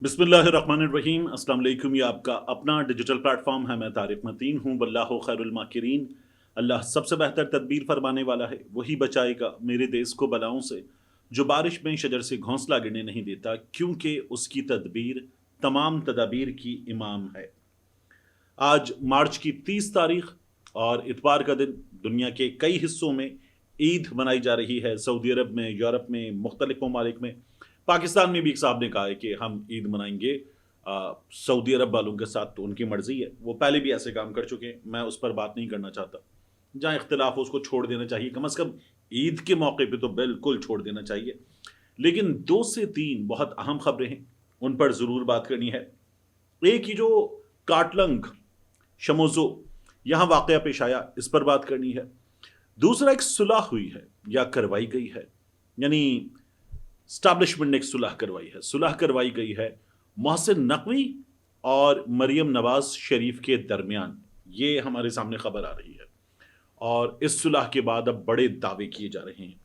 बिस्मिल्लाहिर्रहमानिर्रहीम। अस्सलाम वालेकुम। ये आपका अपना डिजिटल प्लेटफॉर्म है। मैं तारिक मतीन हूँ। वल्लाहु खैरुल माकिरीन। अल्लाह सबसे बेहतर तदबीर फरमाने वाला है, वही बचाएगा मेरे देश को बलाओं से। जो बारिश में शजर से घोंसला गिरने नहीं देता, क्योंकि उसकी तदबीर तमाम तदाबीर की इमाम है। आज मार्च की 30 तारीख और इतवार का दिन दुनिया के कई हिस्सों में ईद मनाई जा रही है। सऊदी अरब में, यूरोप में, मुख्तलिफ ममालिक में। पाकिस्तान में भी एक साहब ने कहा है कि हम ईद मनाएंगे सऊदी अरब वालों के साथ। तो उनकी मर्जी है, वो पहले भी ऐसे काम कर चुके हैं, मैं उस पर बात नहीं करना चाहता। जहाँ इख्तिलाफ हो उसको छोड़ देना चाहिए, कम से कम ईद के मौके पे तो बिल्कुल छोड़ देना चाहिए। लेकिन 2 से 3 बहुत अहम खबरें हैं, उन पर ज़रूर बात करनी है। एक ही जो काटलंग शमोजो यहाँ वाक़या पेश आया, इस पर बात करनी है। दूसरा, एक सुलह हुई है या करवाई गई है, यानी स्टैब्लिशमेंट ने एक सुलह करवाई है। सुलह करवाई गई है मोहसिन नकवी और मरियम नवाज शरीफ के दरमियान। ये हमारे सामने खबर आ रही है और इस सुलह के बाद अब बड़े दावे किए जा रहे हैं,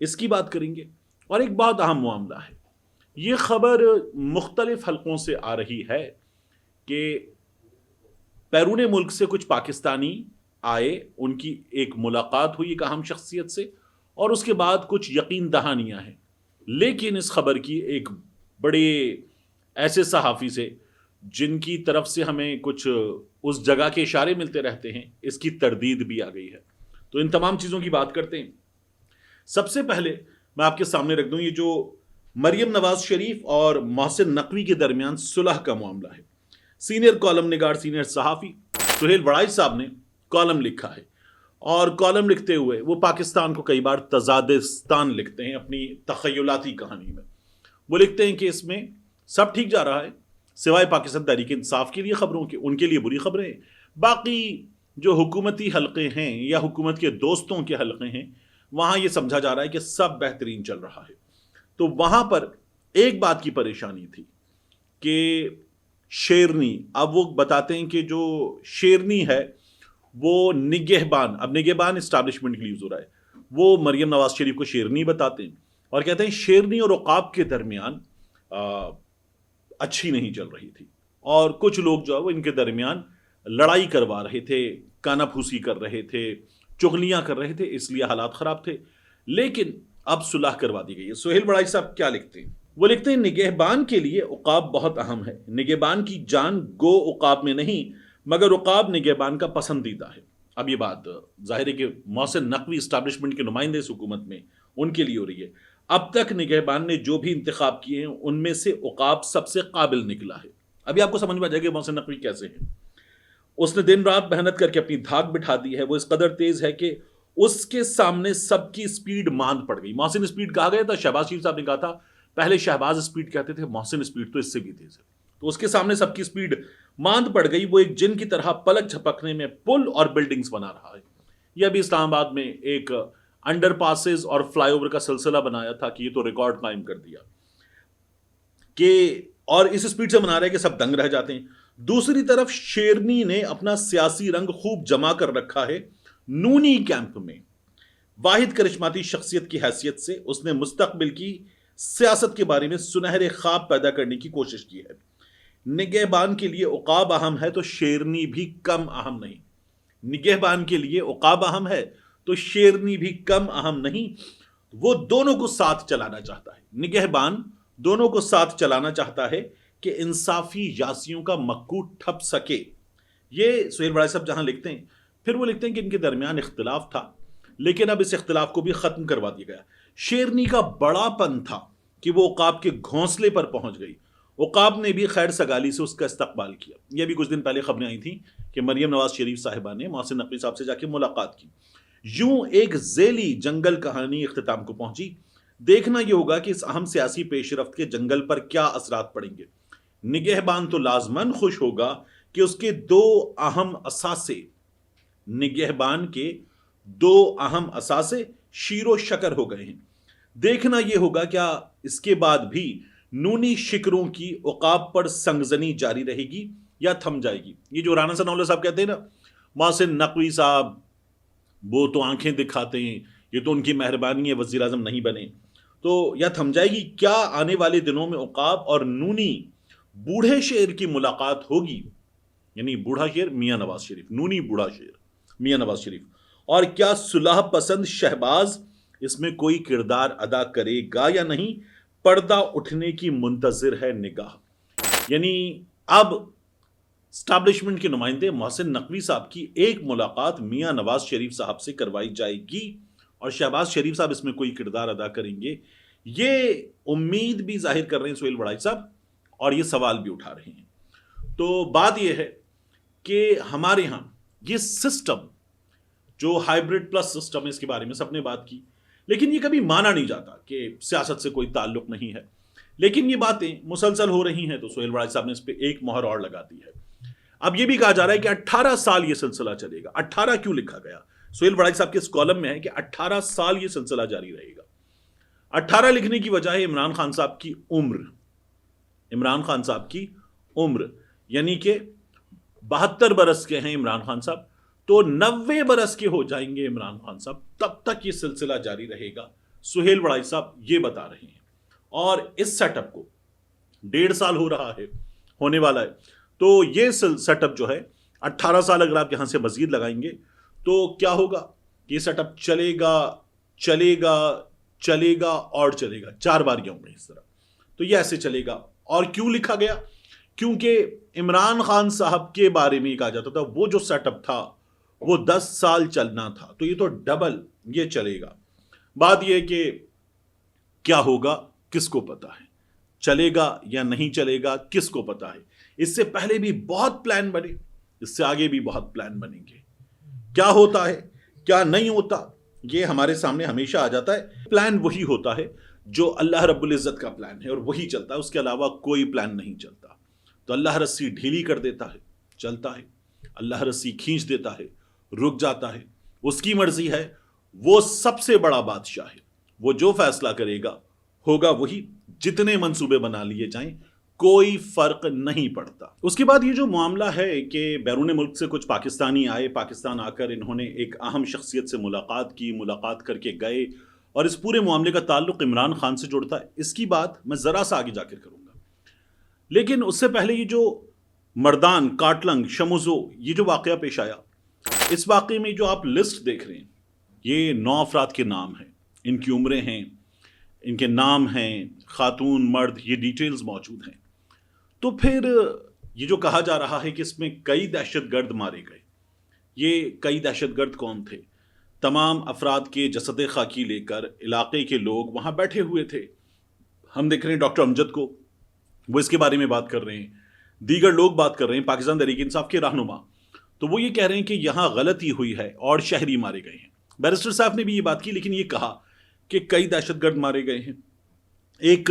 इसकी बात करेंगे। और एक बहुत अहम मामला है, ये खबर मुख्तलिफ हलकों से आ रही है कि बैरून मुल्क से कुछ पाकिस्तानी आए, उनकी एक मुलाकात हुई एक अहम शख्सियत से, और उसके बाद कुछ यकीन दहानियां हैं। लेकिन इस खबर की एक बड़े ऐसे सहाफ़ी से जिनकी तरफ से हमें कुछ उस जगह के इशारे मिलते रहते हैं, इसकी तरदीद भी आ गई है। तो इन तमाम चीज़ों की बात करते हैं। सबसे पहले मैं आपके सामने रख दूं, ये जो मरियम नवाज शरीफ और मोहसिन नकवी के दरमियान सुलह का मामला है। सीनियर कॉलम निगार, सीनियर सहाफ़ी सुहेल वड़ाई साहब ने कॉलम लिखा है, और कॉलम लिखते हुए वो पाकिस्तान को कई बार तजादिस्तान लिखते हैं अपनी तखयलाती कहानी में। वो लिखते हैं कि इसमें सब ठीक जा रहा है, सिवाय पाकिस्तान तहरीक इंसाफ के लिए खबरों के, उनके लिए बुरी खबरें हैं। बाकी जो हुकूमती हलक़े हैं या हुकूमत के दोस्तों के हलक़े हैं, वहाँ ये समझा जा रहा है कि सब बेहतरीन चल रहा है। तो वहाँ पर एक बात की परेशानी थी कि शेरनी, अब वो बताते हैं कि जो शेरनी है वो निगहबान, अब निगहबान इस्टेब्लिशमेंट के लिए यूज हो रहा है, वो मरियम नवाज शरीफ को शेरनी बताते हैं और कहते हैं शेरनी और उकाब के दरमियान अच्छी नहीं चल रही थी, और कुछ लोग जो है वो इनके दरमियान लड़ाई करवा रहे थे, कानाफूसी कर रहे थे, चुगलियां कर रहे थे, इसलिए हालात खराब थे। लेकिन अब सुलह करवा दी गई है। सुहेल बड़ाई साहब क्या लिखते हैं? वो लिखते हैं निगहबान के लिए उकाब बहुत अहम है। निगहबान की जान गो उकाब में नहीं, मगर उकाब निगहबान का पसंदीदा है। अब ये बात जाहिर है कि मोहसिन नकवी इस्टेब्लिशमेंट के नुमाइंदे इस हुकूमत में, उनके लिए हो रही है। अब तक निगहबान ने जो भी इंतखाब किए हैं उनमें से उकाब सबसे काबिल निकला है। अभी आपको समझ में आ जाएगा मोहसिन नकवी कैसे है। उसने दिन रात मेहनत करके अपनी धाक बिठा दी है, वो इस कदर तेज है कि उसके सामने सबकी स्पीड मांद पड़ गई। मोहसिन स्पीड कहा गया था, शहबाज शरीफ साहब ने कहा था पहले शहबाज स्पीड कहते थे, मोहसिन स्पीड तो इससे भी तेज है। तो उसके सामने सबकी स्पीड मांद पड़ गई। वो एक जिन की तरह पलक झपकने में पुल और बिल्डिंग्स बना रहा है। यह भी इस्लामाबाद में एक अंडर पासेस और फ्लाईओवर का सिलसिला बनाया था कि ये तो रिकॉर्ड कायम कर दिया कि, और इस स्पीड से बना रहे हैं कि सब दंग रह जाते हैं। दूसरी तरफ शेरनी ने अपना सियासी रंग खूब जमा कर रखा है नूनी कैंप में। वाहिद करिश्माती शख्सियत की हैसियत से उसने मुस्तकबिल की सियासत के बारे में सुनहरे ख्वाब पैदा करने की कोशिश की है। निगहबान के लिए उकाब अहम है तो शेरनी भी कम अहम नहीं। निगहबान के लिए उकाब अहम है तो शेरनी भी कम अहम नहीं। वो दोनों को साथ चलाना चाहता है। निगहबान दोनों को साथ चलाना चाहता है कि इंसाफी यासियों का मक्कू ठप सके। ये सुहेल बड़ाई साहब जहां लिखते हैं, फिर वो लिखते हैं कि इनके दरमियान इख्तिलाफ था, लेकिन अब इस इख्तिलाफ को भी खत्म करवा दिया गया। शेरनी का बड़ापन था कि वो उकाब के घोंसले पर पहुंच गई। उकाब ने भी खैर सगाली से उसका इस्तकबाल किया। यह भी कुछ दिन पहले खबरें आई थी कि मरियम नवाज शरीफ साहिबा ने मोहसिन नकवी साहब से जाके मुलाकात की। यूं एक ज़ेली जंगल कहानी इख्तिताम को पहुंची। देखना यह होगा कि इस अहम सियासी पेशरफ्त के जंगल पर क्या असरात पड़ेंगे। निगहबान तो लाजमन खुश होगा कि उसके दो अहम असासे, निगहबान के दो अहम असासे शीरो शकर हो गए हैं। देखना यह होगा क्या इसके बाद भी नूनी शिकरों की उकाब पर संगजनी जारी रहेगी या थम जाएगी। ये जो राना सनाउल्लाह साहब कहते हैं ना, मोहसिन नकवी साहब वो तो आंखें दिखाते हैं, ये तो उनकी मेहरबानी है वज़ीर आज़म नहीं बने, तो या थम जाएगी क्या आने वाले दिनों में उकाब और नूनी बूढ़े शेर की मुलाकात होगी, यानी बूढ़ा शेर मियां नवाज शरीफ, नूनी बूढ़ा शेर मियां नवाज शरीफ, और क्या सुलह पसंद शहबाज इसमें कोई किरदार अदा करेगा या नहीं, पर्दा उठने की मुंतजिर है निगाह। यानी अब स्टैब्लिशमेंट के नुमाइंदे मोहसिन नकवी साहब की एक मुलाकात मियां नवाज शरीफ साहब से करवाई जाएगी और शहबाज शरीफ साहब इसमें कोई किरदार अदा करेंगे, ये उम्मीद भी जाहिर कर रहे हैं सुहेल वड़ाई साहब और ये सवाल भी उठा रहे हैं। तो बात यह है कि हमारे यहां ये सिस्टम जो हाइब्रिड प्लस सिस्टम है, इसके बारे में सबने बात की, लेकिन ये कभी माना नहीं जाता कि सियासत से कोई ताल्लुक नहीं है। लेकिन ये बातें मुसलसल हो रही हैं तो सुहेल वड़ाई साहब ने इस पर एक मोहर और लगा दी है। अब ये भी कहा जा रहा है कि 18 साल ये सिलसिला चलेगा। 18 क्यों लिखा गया? सुहेल वड़ाई साहब के इस कॉलम में है कि 18 साल ये सिलसिला जारी रहेगा। 18 लिखने की वजह है इमरान खान साहब की उम्र। इमरान खान साहब की उम्र यानी कि 72 बरस के हैं इमरान खान साहब, तो 90 बरस के हो जाएंगे इमरान खान साहब, तब तक ये सिलसिला जारी रहेगा। सुहेल वड़ाई साहब ये बता रहे हैं। और इस सेटअप को 1.5 साल हो रहा है, होने वाला है, तो ये सेटअप जो है 18 साल अगर आप यहां से मजीद लगाएंगे तो क्या होगा? ये सेटअप चलेगा चलेगा चलेगा और चलेगा, 4 बारियां होंगी इस तरह। तो ये ऐसे चलेगा। और क्यों लिखा गया? क्योंकि इमरान खान साहब के बारे में कहा जाता था वो जो सेटअप था वो 10 साल चलना था, तो ये तो डबल ये चलेगा। बात ये कि क्या होगा किसको पता है, चलेगा या नहीं चलेगा किसको पता है। इससे पहले भी बहुत प्लान बने, इससे आगे भी बहुत प्लान बनेंगे। क्या होता है क्या नहीं होता ये हमारे सामने हमेशा आ जाता है। प्लान वही होता है जो अल्लाह रब्बुल इज्जत का प्लान है और वही चलता है, उसके अलावा कोई प्लान नहीं चलता। तो अल्लाह रस्सी ढीली कर देता है, चलता है, अल्लाह रस्सी खींच देता है, रुक जाता है, उसकी मर्जी है। वो सबसे बड़ा बादशाह है, वो जो फैसला करेगा होगा वही। जितने मंसूबे बना लिए जाएं कोई फर्क नहीं पड़ता। उसके बाद ये जो मामला है कि बैरून मुल्क से कुछ पाकिस्तानी आए, पाकिस्तान आकर इन्होंने एक अहम शख्सियत से मुलाकात की, मुलाकात करके गए और इस पूरे मामले का ताल्लुक इमरान खान से जुड़ता है, इसकी बात मैं जरा सा आगे जाकर करूंगा। लेकिन उससे पहले ये जो मर्दान, काटलंग, शमुजो ये जो वाकया पेश आया, इस वाकये में जो आप लिस्ट देख रहे हैं ये 9 अफराद के नाम हैं, इनकी उम्रें हैं, इनके नाम हैं, खातून मर्द, ये डिटेल्स मौजूद हैं। तो फिर ये जो कहा जा रहा है कि इसमें कई दहशतगर्द मारे गए, ये कई दहशतगर्द कौन थे? तमाम अफराद के जसद खाकी लेकर इलाके के लोग वहाँ बैठे हुए थे। हम देख रहे हैं डॉक्टर अमजद को, वो इसके बारे में बात कर रहे हैं, दीगर लोग बात कर रहे हैं, पाकिस्तान तहरीक इंसाफ के रहनुमा, तो वो ये कह रहे हैं कि यहाँ गलती हुई है और शहरी मारे गए हैं। बैरिस्टर साहब ने भी ये बात की, लेकिन ये कहा कि कई दहशतगर्द मारे गए हैं। एक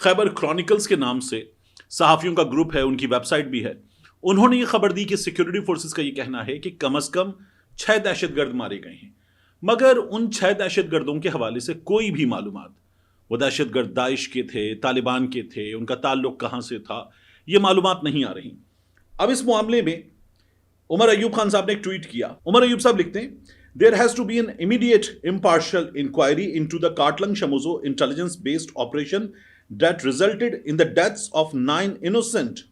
खैबर क्रॉनिकल्स के नाम से सहाफ़ियों का ग्रुप है, उनकी वेबसाइट भी है, उन्होंने ये खबर दी कि सिक्योरिटी फोर्सेस का ये कहना है कि कम से कम 6 दहशतगर्द मारे गए हैं। मगर उन 6 दहशतगर्दों के हवाले से कोई भी मालूमात, वो दहशतगर्द दाइश के थे, तालिबान के थे, उनका ताल्लुक कहाँ से था, ये मालूमात नहीं आ रही। अब इस मामले में उमर अयूब खान साहब ने एक ट्वीट किया। उमर अयूब साहब लिखते हैं, There has to be an immediate impartial inquiry into the Katlang Shamuzo intelligence-based operation that resulted in the deaths of 9 innocent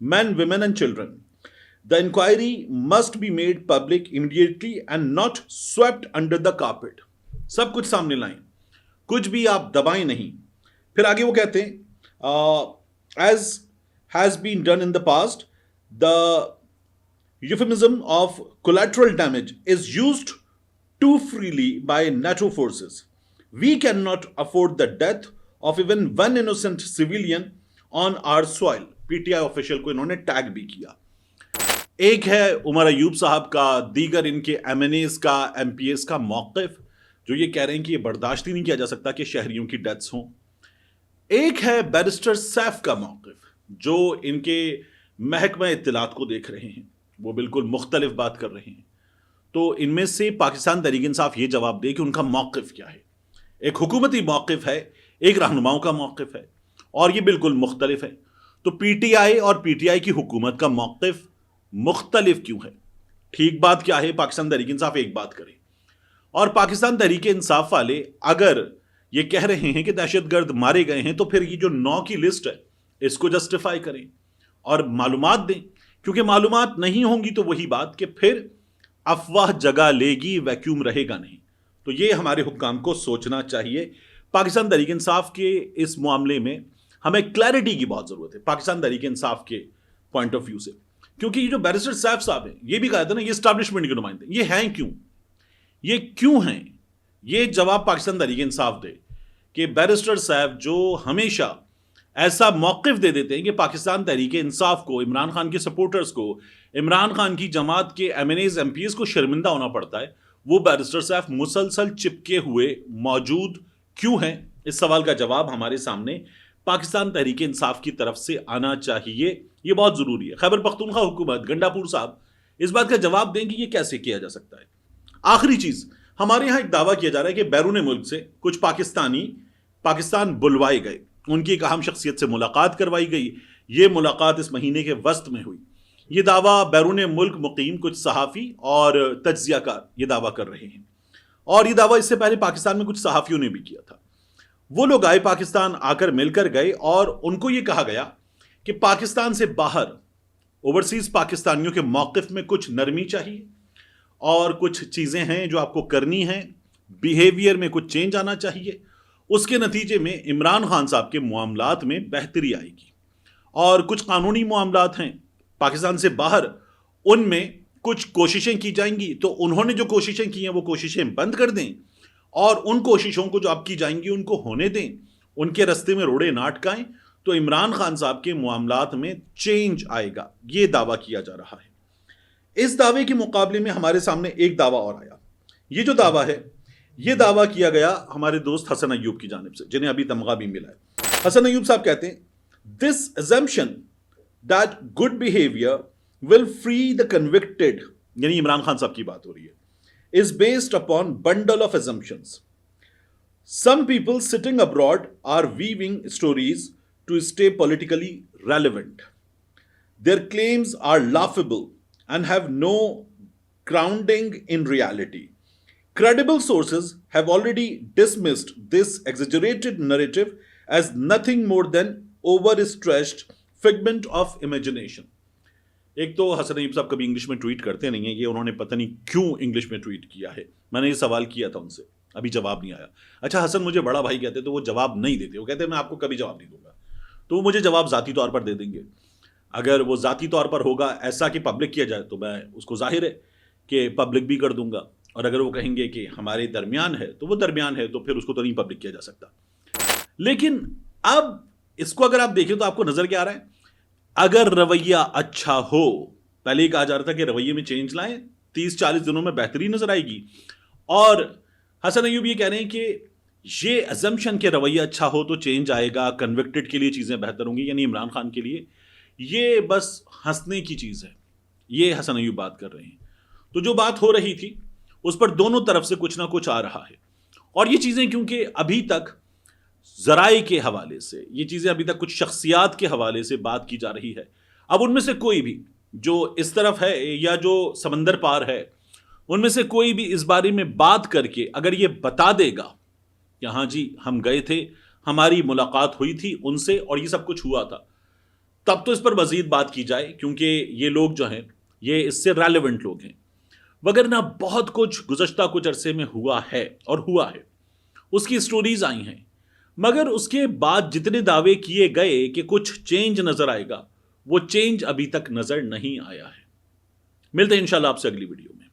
men, women and children. The inquiry must be made public immediately and not swept under the carpet. सब कुछ सामने लाएं, कुछ भी आप दबाएं नहीं। फिर आगे वो कहते हैं, as has been done in the past, the euphemism of collateral damage is used too freely by NATO forces. We cannot afford the death of even one innocent civilian on our soil. PTI official को इन्होंने tag भी किया। एक है उमर अयूब साहब का, दीगर इनके MNAs का, MPAs का मौक़िफ़ जो ये कह रहे हैं कि ये बर्दाश्त ही नहीं किया जा सकता कि शहरियों की डेथ्स हों। एक है बैरिस्टर सैफ का मौक़िफ़ जो इनके महकमा इत्तलात को देख रहे हैं, वो बिल्कुल मुख्तलिफ बात कर रहे हैं। तो इनमें से पाकिस्तान तहरीक इंसाफ ये जवाब दे कि उनका मौक़िफ़ क्या है। एक हुकूमती मौक़िफ़ है, एक रहनुमाओं का मौक़िफ़ है और ये बिल्कुल मुख्तलिफ है। तो PTI और PTI की हुकूमत का मौक़िफ़ मुख्तलिफ क्यों है? ठीक बात क्या है? पाकिस्तान तहरीक इंसाफ एक बात करे और पाकिस्तान तहरीक इंसाफ वाले अगर ये कह रहे हैं कि दहशतगर्द मारे गए हैं, तो फिर ये जो 9 की लिस्ट है اس کو جسٹیفائی کریں اور معلومات دیں، کیونکہ معلومات نہیں ہوں گی تو وہی بات کہ پھر افواہ جگہ لے گی، ویکیوم رہے گا نہیں۔ تو یہ ہمارے حکام کو سوچنا چاہیے۔ پاکستان تحریک انصاف کے اس معاملے میں ہمیں کلیئرٹی کی بہت ضرورت ہے، پاکستان تحریک انصاف کے پوائنٹ آف ویو سے، کیونکہ یہ جو بیرسٹر سیف صاحب ہیں، یہ بھی کہا تھا نا، یہ اسٹیبلشمنٹ کے نمائندے، یہ ہیں کیوں؟ یہ کیوں ہیں؟ یہ جواب پاکستان تحریک انصاف دے کہ بیرسٹر صاحب جو ہمیشہ ایسا موقف دے دیتے ہیں کہ پاکستان تحریک انصاف کو، عمران خان کے سپورٹرز کو، عمران خان کی جماعت کے M N As M P As کو شرمندہ ہونا پڑتا ہے، وہ بیرسٹر صاحب مسلسل چپکے ہوئے موجود کیوں ہیں؟ اس سوال کا جواب ہمارے سامنے پاکستان تحریک انصاف کی طرف سے آنا چاہیے، یہ بہت ضروری ہے۔ خیبر پختونخوا حکومت، گنڈا پور صاحب اس بات کا جواب دیں کہ یہ کیسے کیا جا سکتا ہے۔ آخری چیز، ہمارے ہاں ایک دعویٰ کیا جا رہا ہے کہ بیرون ملک سے کچھ پاکستان بلوائے گئے، ان کی ایک اہم شخصیت سے ملاقات کروائی گئی، یہ ملاقات اس مہینے کے وسط میں ہوئی۔ یہ دعویٰ بیرون ملک مقیم کچھ صحافی اور تجزیہ کار یہ دعویٰ کر رہے ہیں، اور یہ دعویٰ اس سے پہلے پاکستان میں کچھ صحافیوں نے بھی کیا تھا۔ وہ لوگ آئے پاکستان، آ کر مل کر گئے، اور ان کو یہ کہا گیا کہ پاکستان سے باہر اوورسیز پاکستانیوں کے موقف میں کچھ نرمی چاہیے، اور کچھ چیزیں ہیں جو آپ کو کرنی ہیں، بیہیویئر میں کچھ چینج آنا چاہیے۔ اس کے نتیجے میں عمران خان صاحب کے معاملات میں بہتری آئے گی، اور کچھ قانونی معاملات ہیں پاکستان سے باہر، ان میں کچھ کوششیں کی جائیں گی، تو انہوں نے جو کوششیں کی ہیں وہ کوششیں بند کر دیں، اور ان کوششوں کو جو آپ کی جائیں گی ان کو ہونے دیں، ان کے رستے میں روڑے نہ اٹکائیں، تو عمران خان صاحب کے معاملات میں چینج آئے گا، یہ دعویٰ کیا جا رہا ہے۔ اس دعوے کے مقابلے میں ہمارے سامنے ایک دعویٰ اور آیا۔ یہ جو دعویٰ ہے، یہ دعویٰ کیا گیا ہمارے دوست حسن ایوب کی جانب سے، جنہیں ابھی تمغہ بھی ملا ہے۔ حسن ایوب صاحب کہتے ہیں دس assumption that good behavior will free the convicted، یعنی عمران خان صاحب کی بات ہو رہی ہے، is based upon bundle of assumptions. Some people sitting abroad are weaving stories to stay politically relevant. Their claims are laughable and have no grounding in reality. Credible sources have already dismissed this exaggerated narrative as nothing more than overstretched figment of imagination. ایک تو حسن ایوب صاحب کبھی English میں tweet کرتے نہیں ہیں، یہ انہوں نے پتہ نہیں کیوں انگلش میں ٹویٹ کیا ہے۔ میں نے یہ سوال کیا تھا ان سے، ابھی جواب نہیں آیا۔ اچھا، حسن مجھے بڑا بھائی کہتے تو وہ جواب نہیں دیتے، وہ کہتے ہیں میں آپ کو کبھی جواب نہیں دوں گا، تو وہ مجھے جواب ذاتی طور پر دے دیں گے۔ اگر وہ ذاتی طور پر ہوگا ایسا کہ پبلک کیا جائے تو میں اس کو ظاہر ہے کہ پبلک بھی کر دوں گا، اور اگر وہ کہیں گے کہ ہمارے درمیان ہے تو وہ درمیان ہے، تو پھر اس کو تو نہیں پبلک کیا جا سکتا۔ لیکن اب اس کو اگر آپ دیکھیں تو آپ کو نظر کیا آ رہا ہے؟ اگر رویہ اچھا ہو، پہلے ہی کہا جا رہا تھا کہ رویے میں چینج لائیں، 30-40 دنوں میں بہتری نظر آئے گی، اور حسن ایوب یہ کہہ رہے ہیں کہ یہ assumption کہ رویہ اچھا ہو تو چینج آئے گا، کنوکٹڈ کے لیے چیزیں بہتر ہوں گی، یعنی عمران خان کے لیے، یہ بس ہنسنے کی چیز ہے۔ یہ حسن ایوب بات کر رہے ہیں۔ تو جو بات ہو رہی تھی اس پر دونوں طرف سے کچھ نہ کچھ آ رہا ہے، اور یہ چیزیں کیونکہ ابھی تک ذرائع کے حوالے سے، یہ چیزیں ابھی تک کچھ شخصیات کے حوالے سے بات کی جا رہی ہے، اب ان میں سے کوئی بھی جو اس طرف ہے یا جو سمندر پار ہے، ان میں سے کوئی بھی اس بارے میں بات کر کے اگر یہ بتا دے گا کہ ہاں جی ہم گئے تھے، ہماری ملاقات ہوئی تھی ان سے اور یہ سب کچھ ہوا تھا، تب تو اس پر مزید بات کی جائے، کیونکہ یہ لوگ جو ہیں یہ اس سے ریلیونٹ لوگ ہیں۔ وگرنہ بہت کچھ گزشتہ کچھ عرصے میں ہوا ہے، اور ہوا ہے، اس کی سٹوریز آئی ہیں، مگر اس کے بعد جتنے دعوے کیے گئے کہ کچھ چینج نظر آئے گا، وہ چینج ابھی تک نظر نہیں آیا ہے۔ ملتے ہیں انشاءاللہ آپ سے اگلی ویڈیو میں۔